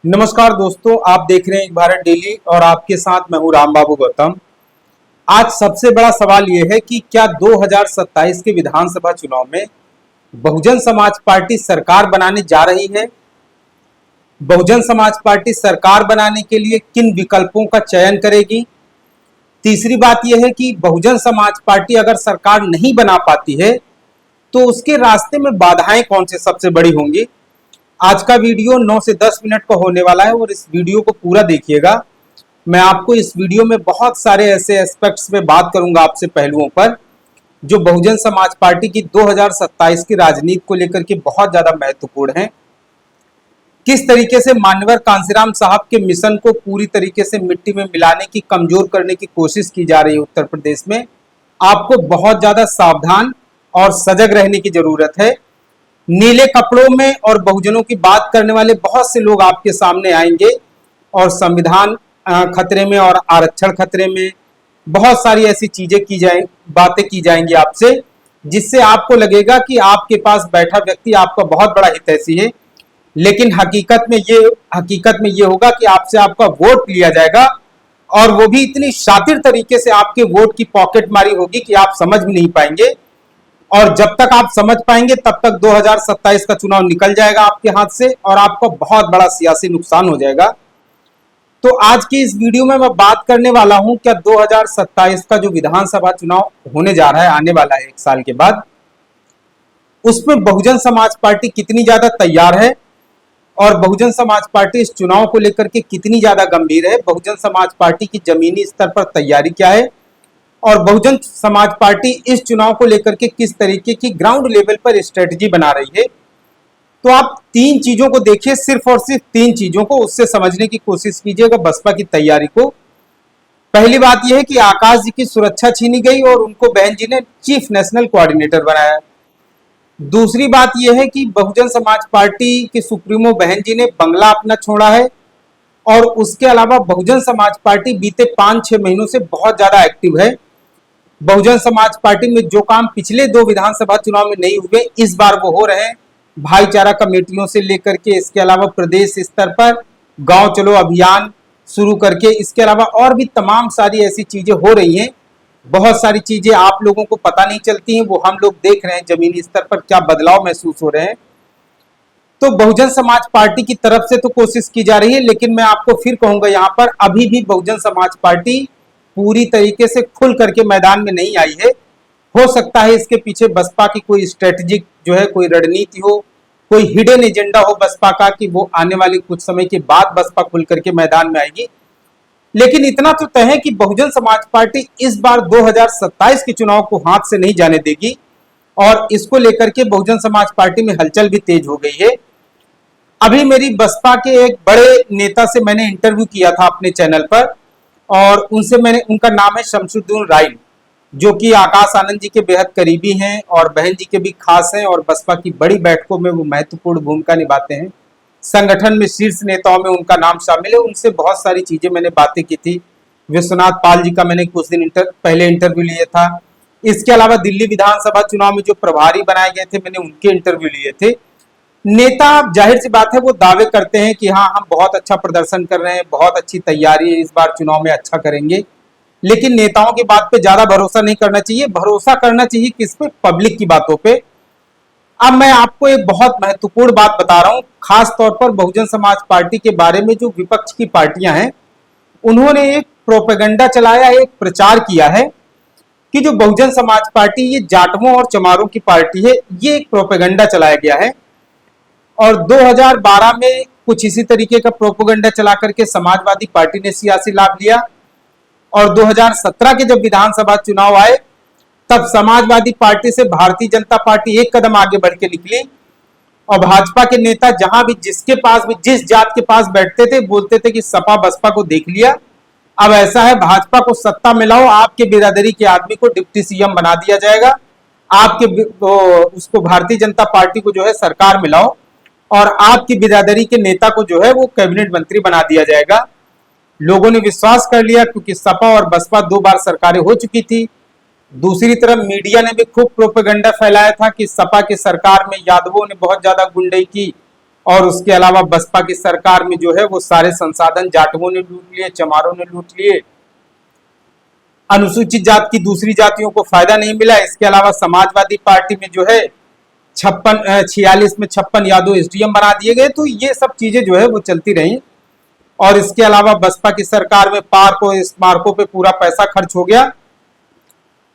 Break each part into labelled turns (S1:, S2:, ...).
S1: नमस्कार दोस्तों, आप देख रहे हैं एक भारत डेली और आपके साथ मैं हूं राम बाबू गौतम। आज सबसे बड़ा सवाल यह है कि क्या 2027 के विधानसभा चुनाव में बहुजन समाज पार्टी सरकार बनाने जा रही है। बहुजन समाज पार्टी सरकार बनाने के लिए किन विकल्पों का चयन करेगी। तीसरी बात यह है कि बहुजन समाज पार्टी अगर सरकार नहीं बना पाती है तो उसके रास्ते में बाधाएं कौन से सबसे बड़ी होंगी। आज का वीडियो 9 से 10 मिनट का होने वाला है और इस वीडियो को पूरा देखिएगा। मैं आपको इस वीडियो में बहुत सारे ऐसे एस्पेक्ट्स पे बात करूंगा आपसे, पहलुओं पर, जो बहुजन समाज पार्टी की 2027 की राजनीति को लेकर के बहुत ज्यादा महत्वपूर्ण है। किस तरीके से मान्यवर कांसीराम साहब के मिशन को पूरी तरीके से मिट्टी में मिलाने की, कमजोर करने की कोशिश की जा रही है उत्तर प्रदेश में। आपको बहुत ज्यादा सावधान और सजग रहने की जरूरत है। नीले कपड़ों में और बहुजनों की बात करने वाले बहुत से लोग आपके सामने आएंगे और संविधान खतरे में और आरक्षण खतरे में, बहुत सारी ऐसी चीजें बातें की जाएंगी आपसे, जिससे आपको लगेगा कि आपके पास बैठा व्यक्ति आपका बहुत बड़ा हितैषी है। लेकिन हकीकत में ये होगा कि आपसे आपका वोट लिया जाएगा और वो भी इतनी शातिर तरीके से आपके वोट की पॉकेटमारी होगी कि आप समझ भी नहीं पाएंगे। और जब तक आप समझ पाएंगे तब तक 2027 का चुनाव निकल जाएगा आपके हाथ से और आपको बहुत बड़ा सियासी नुकसान हो जाएगा। तो आज की इस वीडियो में मैं बात करने वाला हूं, क्या 2027 का जो विधानसभा चुनाव होने जा रहा है, आने वाला है 1 साल के बाद, उसमें बहुजन समाज पार्टी कितनी ज्यादा तैयार है और बहुजन समाज पार्टी इस चुनाव को लेकर के कितनी ज्यादा गंभीर है। बहुजन समाज पार्टी की जमीनी स्तर पर तैयारी क्या है और बहुजन समाज पार्टी इस चुनाव को लेकर के किस तरीके की ग्राउंड लेवल पर स्ट्रेटजी बना रही है। तो आप 3 चीजों को देखिए, सिर्फ और सिर्फ 3 चीजों को, उससे समझने की कोशिश कीजिएगा बसपा की तैयारी को। पहली बात यह है कि आकाश जी की सुरक्षा छीनी गई और उनको बहन जी ने चीफ नेशनल कोऑर्डिनेटर बनाया। दूसरी बात यह है कि बहुजन समाज पार्टी के सुप्रीमो बहन जी ने बंगला अपना छोड़ा है और उसके अलावा बहुजन समाज पार्टी बीते 5-6 महीनों से बहुत ज्यादा एक्टिव है। बहुजन समाज पार्टी में जो काम पिछले 2 विधानसभा चुनाव में नहीं हुए, इस बार वो हो रहे हैं। भाईचारा कमेटियों से लेकर के, इसके अलावा प्रदेश स्तर पर गांव चलो अभियान शुरू करके, इसके अलावा और भी तमाम सारी ऐसी चीजें हो रही हैं। बहुत सारी चीजें आप लोगों को पता नहीं चलती हैं, वो हम लोग देख रहे हैं जमीनी स्तर पर क्या बदलाव महसूस हो रहे हैं। तो बहुजन समाज पार्टी की तरफ से तो कोशिश की जा रही है, लेकिन मैं आपको फिर कहूंगा, यहाँ पर अभी भी बहुजन समाज पार्टी पूरी तरीके से खुल करके मैदान में नहीं आई है। हो सकता है इसके पीछे बसपा की कोई स्ट्रेटेजिक जो है, कोई रणनीति हो, कोई हिडन एजेंडा हो बसपा का, कि वो आने वाले कुछ समय के बाद बसपा खुल करके मैदान में आएगी। लेकिन इतना तो तय है कि बहुजन समाज पार्टी इस बार 2027 के चुनाव को हाथ से नहीं जाने देगी और इसको लेकर के बहुजन समाज पार्टी में हलचल भी तेज हो गई है। अभी मेरी बसपा के एक बड़े नेता से मैंने इंटरव्यू किया था अपने चैनल पर और उनका नाम है शमसुद्दीन राय, जो कि आकाश आनंद जी के बेहद करीबी हैं और बहन जी के भी खास हैं और बसपा की बड़ी बैठकों में वो महत्वपूर्ण भूमिका निभाते हैं। संगठन में शीर्ष नेताओं में उनका नाम शामिल है। उनसे बहुत सारी चीजें मैंने बातें की थी। विश्वनाथ पाल जी का मैंने कुछ दिन पहले इंटरव्यू लिया था। इसके अलावा दिल्ली विधानसभा चुनाव में जो प्रभारी बनाए गए थे, मैंने उनके इंटरव्यू लिए थे। नेता, जाहिर सी बात है, वो दावे करते हैं कि हाँ, हम बहुत अच्छा प्रदर्शन कर रहे हैं, बहुत अच्छी तैयारी है, इस बार चुनाव में अच्छा करेंगे। लेकिन नेताओं की बात पे ज्यादा भरोसा नहीं करना चाहिए। भरोसा करना चाहिए किस पे? पब्लिक की बातों पे। अब मैं आपको एक बहुत महत्वपूर्ण बात बता रहा हूं, खास तौर पर बहुजन समाज पार्टी के बारे में। जो विपक्ष की पार्टियां हैं, उन्होंने एक प्रोपेगेंडा चलाया, एक प्रचार किया है कि जो बहुजन समाज पार्टी ये जाटवों और चमारों की पार्टी है। ये एक प्रोपेगेंडा चलाया गया है और 2012 में कुछ इसी तरीके का प्रोपेगेंडा चला करके समाजवादी पार्टी ने सियासी लाभ लिया और 2017 के जब विधानसभा चुनाव आए, तब समाजवादी पार्टी से भारतीय जनता पार्टी एक कदम आगे बढ़ के निकली और भाजपा के नेता जहां भी, जिसके पास भी, जिस जात के पास बैठते थे, बोलते थे कि सपा बसपा को देख लिया, अब ऐसा है, भाजपा को सत्ता में लाओ, आपके बिरादरी के आदमी को डिप्टी सीएम बना दिया जाएगा, आपके उसको भारतीय जनता पार्टी को जो है सरकार में लाओ और आपकी बिरादरी के नेता को जो है वो कैबिनेट मंत्री बना दिया जाएगा। लोगों ने विश्वास कर लिया क्योंकि सपा और बसपा 2 बार सरकारें हो चुकी थी। दूसरी तरफ मीडिया ने भी खूब प्रोपेगेंडा फैलाया था कि सपा की सरकार में यादवों ने बहुत ज्यादा गुंडई की और उसके अलावा बसपा की सरकार में जो है वो सारे संसाधन जाटवों ने लूट लिए, चमारों ने लूट लिए। अनुसूचित जात की दूसरी जातियों को फायदा नहीं मिला। इसके अलावा समाजवादी पार्टी में जो है 46 में 56 यादव एसडीएम बना दिए गए। तो ये सब चीजें जो है वो चलती रही। और इसके अलावा बसपा की सरकार में पार्कों स्मारकों पे पूरा पैसा खर्च हो गया।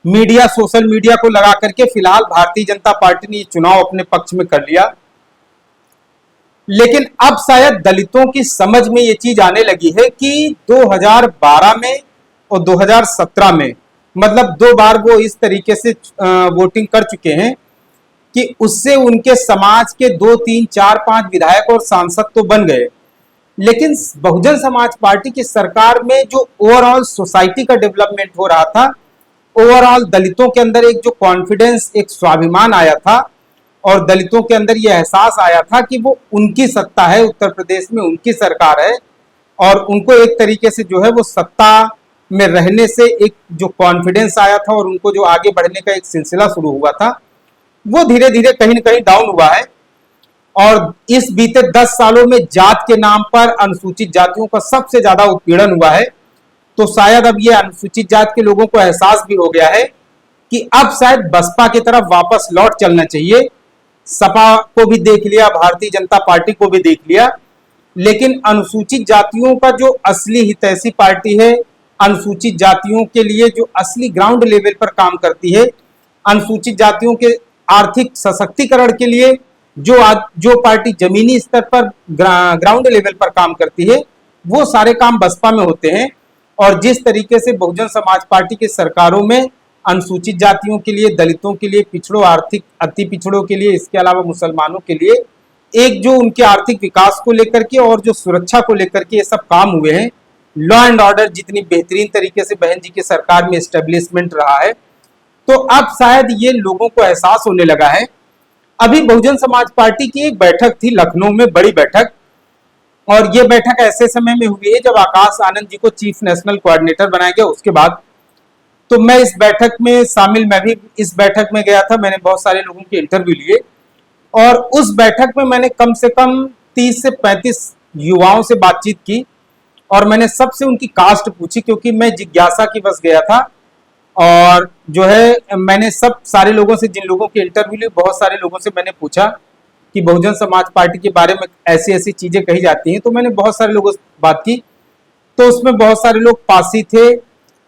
S1: मीडिया, सोशल मीडिया को लगा करके फिलहाल भारतीय जनता पार्टी ने ये चुनाव अपने पक्ष में कर लिया। लेकिन अब शायद दलितों की समझ में ये चीज आने लगी है कि 2012 में और 2017 में, मतलब 2 बार वो इस तरीके से वोटिंग कर चुके हैं कि उससे उनके समाज के 2, 3, 4, 5 विधायक और सांसद तो बन गए। लेकिन बहुजन समाज पार्टी की सरकार में जो ओवरऑल सोसाइटी का डेवलपमेंट हो रहा था, ओवरऑल दलितों के अंदर एक जो कॉन्फिडेंस, एक स्वाभिमान आया था और दलितों के अंदर यह एहसास आया था कि वो उनकी सत्ता है, उत्तर प्रदेश में उनकी सरकार है और उनको एक तरीके से जो है वो सत्ता में रहने से एक जो कॉन्फिडेंस आया था और उनको जो आगे बढ़ने का एक सिलसिला शुरू हुआ था, वो धीरे धीरे कहीं न कहीं डाउन हुआ है। और इस बीते 10 सालों में जात के नाम पर अनुसूचित जातियों का सबसे ज्यादा उत्पीड़न हुआ है। तो शायद अब ये अनुसूचित जात के लोगों को एहसास भी हो गया है कि अब शायद बसपा की तरफ वापस लौट चलना चाहिए। सपा को भी देख लिया, भारतीय जनता पार्टी को भी देख लिया, लेकिन अनुसूचित जातियों का जो असली हितैषी पार्टी है, अनुसूचित जातियों के लिए जो असली ग्राउंड लेवल पर काम करती है, अनुसूचित जातियों के आर्थिक सशक्तिकरण के लिए जो पार्टी जमीनी स्तर पर ग्राउंड लेवल पर काम करती है, वो सारे काम बसपा में होते हैं। और जिस तरीके से बहुजन समाज पार्टी की सरकारों में अनुसूचित जातियों के लिए, दलितों के लिए, पिछड़ों, आर्थिक अति पिछड़ों के लिए, इसके अलावा मुसलमानों के लिए एक जो उनके आर्थिक विकास को लेकर के और जो सुरक्षा को लेकर के ये सब काम हुए हैं, लॉ एंड ऑर्डर जितनी बेहतरीन तरीके से बहन जी की सरकार में एस्टेब्लिशमेंट रहा है, तो अब शायद ये लोगों को एहसास होने लगा है। अभी बहुजन समाज पार्टी की एक बैठक थी लखनऊ में, बड़ी बैठक, और ये बैठक ऐसे समय में हुई है जब आकाश आनंद जी को चीफ नेशनल कोऑर्डिनेटर बनाया गया। उसके बाद तो मैं इस बैठक में शामिल, मैं भी इस बैठक में गया था, मैंने बहुत सारे लोगों के इंटरव्यू लिए और उस बैठक में मैंने कम से कम 30 से 35 युवाओं से बातचीत की और मैंने सबसे उनकी कास्ट पूछी, क्योंकि मैं जिज्ञासा की बस गया था। और जो है मैंने सब सारे लोगों से, जिन लोगों के इंटरव्यू लिए, बहुत सारे लोगों से मैंने पूछा कि बहुजन समाज पार्टी के बारे में ऐसी ऐसी चीजें कही जाती हैं। तो मैंने बहुत सारे लोगों से बात की, तो उसमें बहुत सारे लोग पासी थे,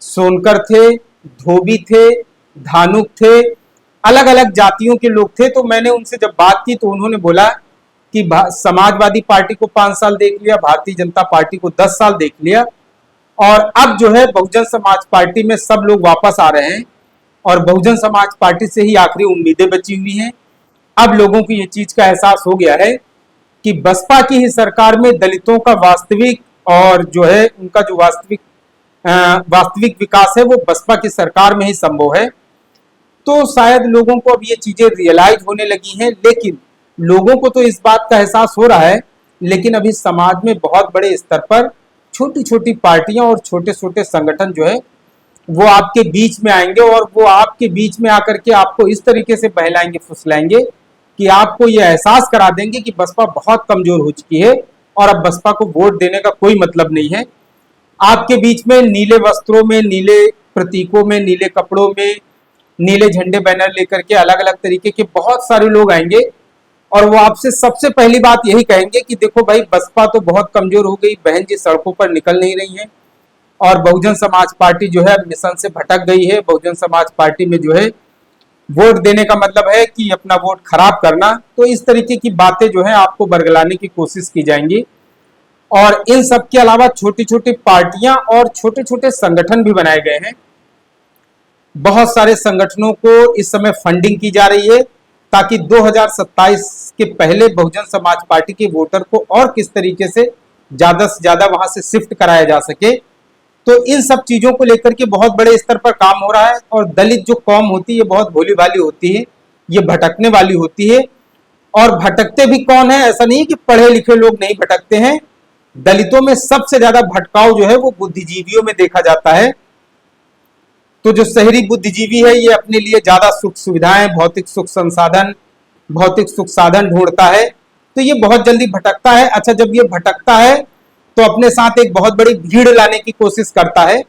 S1: सोनकर थे, धोबी थे, धानुक थे, अलग अलग जातियों के लोग थे। तो मैंने उनसे जब बात की तो उन्होंने बोला कि समाजवादी पार्टी को 5 साल देख लिया, भारतीय जनता पार्टी को 10 साल देख लिया और अब जो है बहुजन समाज पार्टी में सब लोग वापस आ रहे हैं और बहुजन समाज पार्टी से ही आखिरी उम्मीदें बची हुई हैं। अब लोगों को ये चीज का एहसास हो गया है कि बसपा की ही सरकार में दलितों का वास्तविक और जो है उनका जो वास्तविक विकास है वो बसपा की सरकार में ही संभव है। तो शायद लोगों को अब ये चीजें रियलाइज होने लगी हैं, लेकिन लोगों को तो इस बात का एहसास हो रहा है, लेकिन अभी समाज में बहुत बड़े स्तर पर छोटी छोटी पार्टियां और छोटे छोटे संगठन जो है वो आपके बीच में आएंगे और वो आपके बीच में आकर के आपको इस तरीके से बहलाएंगे, फुसलाएंगे कि आपको ये एहसास करा देंगे कि बसपा बहुत कमजोर हो चुकी है और अब बसपा को वोट देने का कोई मतलब नहीं है। आपके बीच में नीले वस्त्रों में, नीले प्रतीकों में, नीले कपड़ों में, नीले झंडे बैनर लेकर के अलग अलग तरीके के बहुत सारे लोग आएंगे और वो आपसे सबसे पहली बात यही कहेंगे कि देखो भाई, बसपा तो बहुत कमजोर हो गई, बहन जी सड़कों पर निकल नहीं रही है और बहुजन समाज पार्टी जो है मिशन से भटक गई है। बहुजन समाज पार्टी में जो है वोट देने का मतलब है कि अपना वोट खराब करना। तो इस तरीके की बातें जो है आपको बरगलाने की कोशिश की जाएंगी और इन सब के अलावा छोटी छोटी पार्टियां और छोटे छोटे संगठन भी बनाए गए हैं। बहुत सारे संगठनों को इस समय फंडिंग की जा रही है ताकि 2027 के पहले बहुजन समाज पार्टी के वोटर को और किस तरीके से ज्यादा वहां से शिफ्ट कराया जा सके। तो इन सब चीजों को लेकर के बहुत बड़े स्तर पर काम हो रहा है और दलित जो कौम होती है बहुत भोली भाली होती है, ये भटकने वाली होती है। और भटकते भी कौन है? ऐसा नहीं है कि पढ़े लिखे लोग नहीं भटकते हैं। दलितों में सबसे ज्यादा भटकाव जो है वो बुद्धिजीवियों में देखा जाता है। तो जो शहरी बुद्धिजीवी है ये अपने लिए ज्यादा सुख सुविधाएं, भौतिक सुख साधन ढूंढता है तो ये बहुत जल्दी भटकता है। अच्छा, जब ये भटकता है तो अपने साथ एक बहुत बड़ी भीड़ लाने की कोशिश करता है,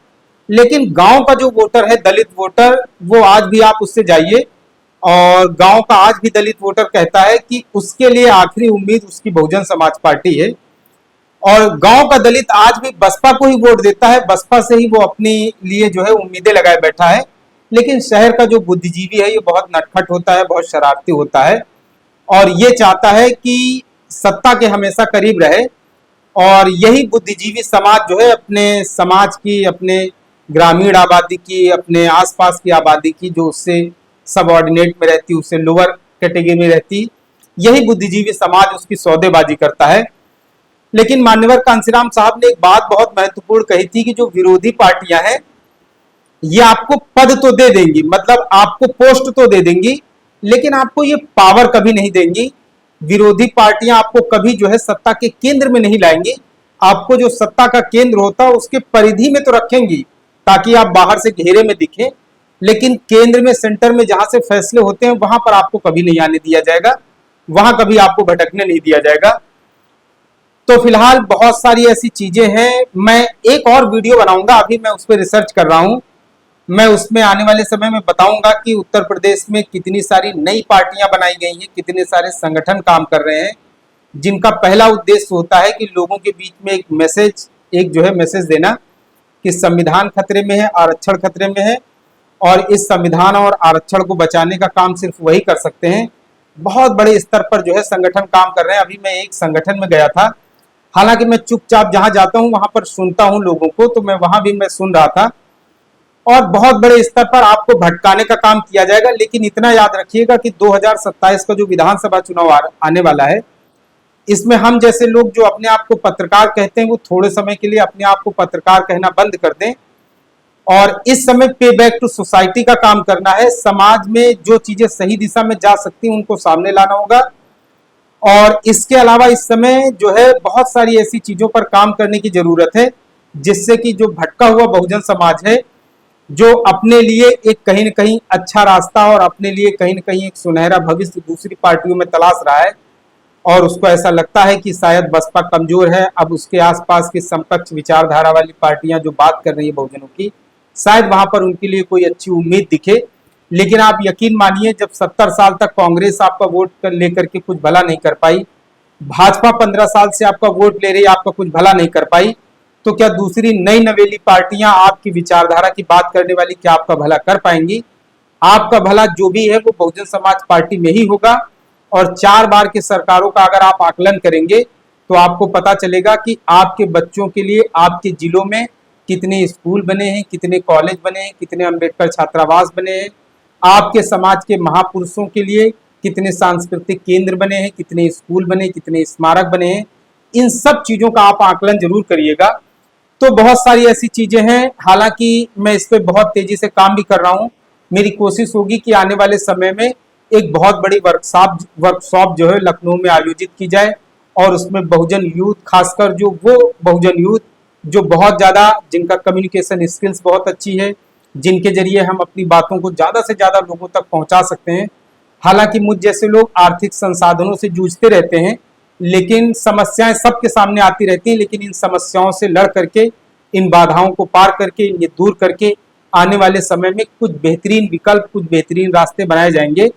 S1: लेकिन गांव का जो वोटर है, दलित वोटर, वो आज भी आप उससे जाइए और गांव का आज भी दलित वोटर कहता है कि उसके लिए आखिरी उम्मीद उसकी बहुजन समाज पार्टी है। और गांव का दलित आज भी बसपा को ही वोट देता है, बसपा से ही वो अपने लिए जो है उम्मीदें लगाए बैठा है। लेकिन शहर का जो बुद्धिजीवी है ये बहुत नटखट होता है, बहुत शरारती होता है और ये चाहता है कि सत्ता के हमेशा करीब रहे। और यही बुद्धिजीवी समाज जो है अपने समाज की, अपने ग्रामीण आबादी की, अपने आसपास की आबादी की जो उससे सबऑर्डिनेट में रहती, उससे लोअर कैटेगरी में रहती, यही बुद्धिजीवी समाज उसकी सौदेबाजी करता है। लेकिन मान्यवर कांसीराम साहब ने एक बात बहुत महत्वपूर्ण कही थी कि जो विरोधी पार्टियां हैं ये आपको पद तो दे देंगी, मतलब आपको पोस्ट तो दे देंगी, लेकिन आपको ये पावर कभी नहीं देंगी। विरोधी पार्टियां आपको कभी जो है सत्ता के केंद्र में नहीं लाएंगी। आपको जो सत्ता का केंद्र होता है उसके परिधि में तो रखेंगी ताकि आप बाहर से घेरे में दिखें, लेकिन केंद्र में, सेंटर में जहां से फैसले होते हैं वहां पर आपको कभी नहीं आने दिया जाएगा, वहां कभी आपको भटकने नहीं दिया जाएगा। तो फिलहाल बहुत सारी ऐसी चीजें हैं, मैं एक और वीडियो बनाऊंगा, अभी मैं उस पर रिसर्च कर रहा हूं। मैं उसमें आने वाले समय में बताऊंगा कि उत्तर प्रदेश में कितनी सारी नई पार्टियां बनाई गई हैं, कितने सारे संगठन काम कर रहे हैं, जिनका पहला उद्देश्य होता है कि लोगों के बीच में एक मैसेज, एक जो है मैसेज देना कि संविधान खतरे में है, आरक्षण खतरे में है और इस संविधान और आरक्षण को बचाने का काम सिर्फ वही कर सकते हैं। बहुत बड़े स्तर पर जो है संगठन काम कर रहे हैं। अभी मैं एक संगठन में गया था, हालांकि मैं चुपचाप जहां जाता हूं वहां पर सुनता हूं लोगों को, तो मैं वहां भी मैं सुन रहा था और बहुत बड़े स्तर पर आपको भटकाने का काम किया जाएगा। लेकिन इतना याद रखिएगा कि 2027 का जो विधानसभा चुनाव आने वाला है, इसमें हम जैसे लोग जो अपने आप को पत्रकार कहते हैं वो थोड़े समय के लिए अपने आप को पत्रकार कहना बंद कर दें और इस समय पे बैक टू सोसाइटी का काम करना है। समाज में जो चीजें सही दिशा में जा सकती हैं उनको सामने लाना होगा और इसके अलावा इस समय जो है बहुत सारी ऐसी चीजों पर काम करने की जरूरत है जिससे कि जो भटका हुआ बहुजन समाज है, जो अपने लिए एक कहीं न कहीं अच्छा रास्ता और अपने लिए कहीं न कहीं एक सुनहरा भविष्य दूसरी पार्टियों में तलाश रहा है और उसको ऐसा लगता है कि शायद बसपा कमजोर है, अब उसके आसपास की समकक्ष विचारधारा वाली पार्टियां जो बात कर रही है बहुजनों की, शायद वहां पर उनके लिए कोई अच्छी उम्मीद दिखे। लेकिन आप यकीन मानिए, जब 70 साल तक कांग्रेस आपका वोट लेकर के कुछ भला नहीं कर पाई, भाजपा 15 साल से आपका वोट ले रही, आपका कुछ भला नहीं कर पाई, तो क्या दूसरी नई नवेली पार्टियां आपकी विचारधारा की बात करने वाली क्या आपका भला कर पाएंगी? आपका भला जो भी है वो बहुजन समाज पार्टी में ही होगा। और 4 बार की सरकारों का अगर आप आकलन करेंगे तो आपको पता चलेगा कि आपके बच्चों के लिए आपके जिलों में कितने स्कूल बने हैं, कितने कॉलेज बने हैं, कितने अम्बेडकर छात्रावास बने हैं, आपके समाज के महापुरुषों के लिए कितने सांस्कृतिक केंद्र बने हैं, कितने स्कूल बने, कितने स्मारक बने हैं। इन सब चीजों का आप आकलन जरूर करिएगा। तो बहुत सारी ऐसी चीजें हैं, हालांकि मैं इस पे बहुत तेजी से काम भी कर रहा हूं। मेरी कोशिश होगी कि आने वाले समय में एक बहुत बड़ी वर्कशॉप जो है लखनऊ में आयोजित की जाए और उसमें बहुजन यूथ, खासकर जो वो बहुजन यूथ जो बहुत ज्यादा, जिनका कम्युनिकेशन स्किल्स बहुत अच्छी है, जिनके जरिए हम अपनी बातों को ज्यादा से ज्यादा लोगों तक पहुंचा सकते हैं। हालांकि मुझ जैसे लोग आर्थिक संसाधनों से जूझते रहते हैं, लेकिन समस्याएं सबके सामने आती रहती हैं, लेकिन इन समस्याओं से लड़ करके, इन बाधाओं को पार करके, इन्हें दूर करके आने वाले समय में कुछ बेहतरीन विकल्प, कुछ बेहतरीन रास्ते बनाए जाएंगे।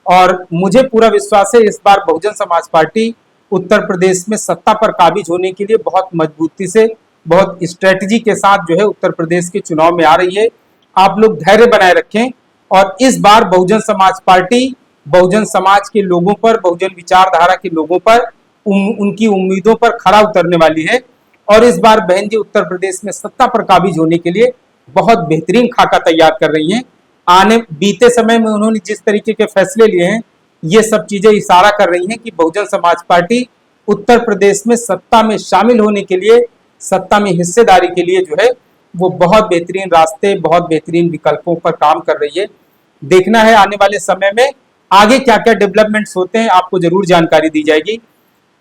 S1: और मुझे पूरा विश्वास है इस बार बहुजन समाज पार्टी उत्तर प्रदेश में सत्ता पर काबिज होने के लिए बहुत मजबूती से, बहुत स्ट्रेटजी के साथ जो है उत्तर प्रदेश के चुनाव में आ रही है। आप लोग धैर्य बनाए रखें और इस बार बहुजन समाज पार्टी बहुजन समाज के लोगों पर, बहुजन विचारधारा के लोगों पर, उनकी उम्मीदों पर खरा उतरने वाली है। और इस बार बहन जी उत्तर प्रदेश में सत्ता पर काबिज होने के लिए बहुत बेहतरीन खाका तैयार कर रही हैं। बीते समय में उन्होंने जिस तरीके के फैसले लिए हैं, ये सब चीजें इशारा कर रही हैं कि बहुजन समाज पार्टी उत्तर प्रदेश में सत्ता में शामिल होने के लिए, सत्ता में हिस्सेदारी के लिए जो है वो बहुत बेहतरीन रास्ते, बहुत बेहतरीन विकल्पों पर काम कर रही है। देखना है आने वाले समय में आगे क्या क्या डेवलपमेंट्स होते हैं, आपको जरूर जानकारी दी जाएगी।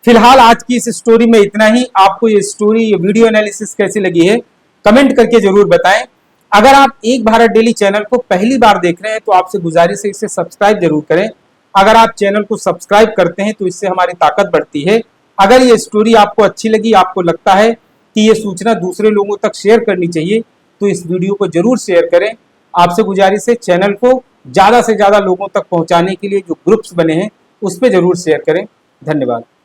S1: फिलहाल आज की इस स्टोरी में इतना ही। आपको ये स्टोरी, ये वीडियो एनालिसिस कैसी लगी है कमेंट करके जरूर बताएं। अगर आप एक भारत डेली चैनल को पहली बार देख रहे हैं तो आपसे गुजारिश है इसे सब्सक्राइब जरूर करें। अगर आप चैनल को सब्सक्राइब करते हैं तो इससे हमारी ताकत बढ़ती है। अगर ये स्टोरी आपको अच्छी लगी, आपको लगता है कि ये सूचना दूसरे लोगों तक शेयर करनी चाहिए, तो इस वीडियो को जरूर शेयर करें। आपसे गुजारिश है, चैनल को ज़्यादा से ज़्यादा लोगों तक पहुंचाने के लिए जो ग्रुप्स बने हैं उस पर जरूर शेयर करें। धन्यवाद।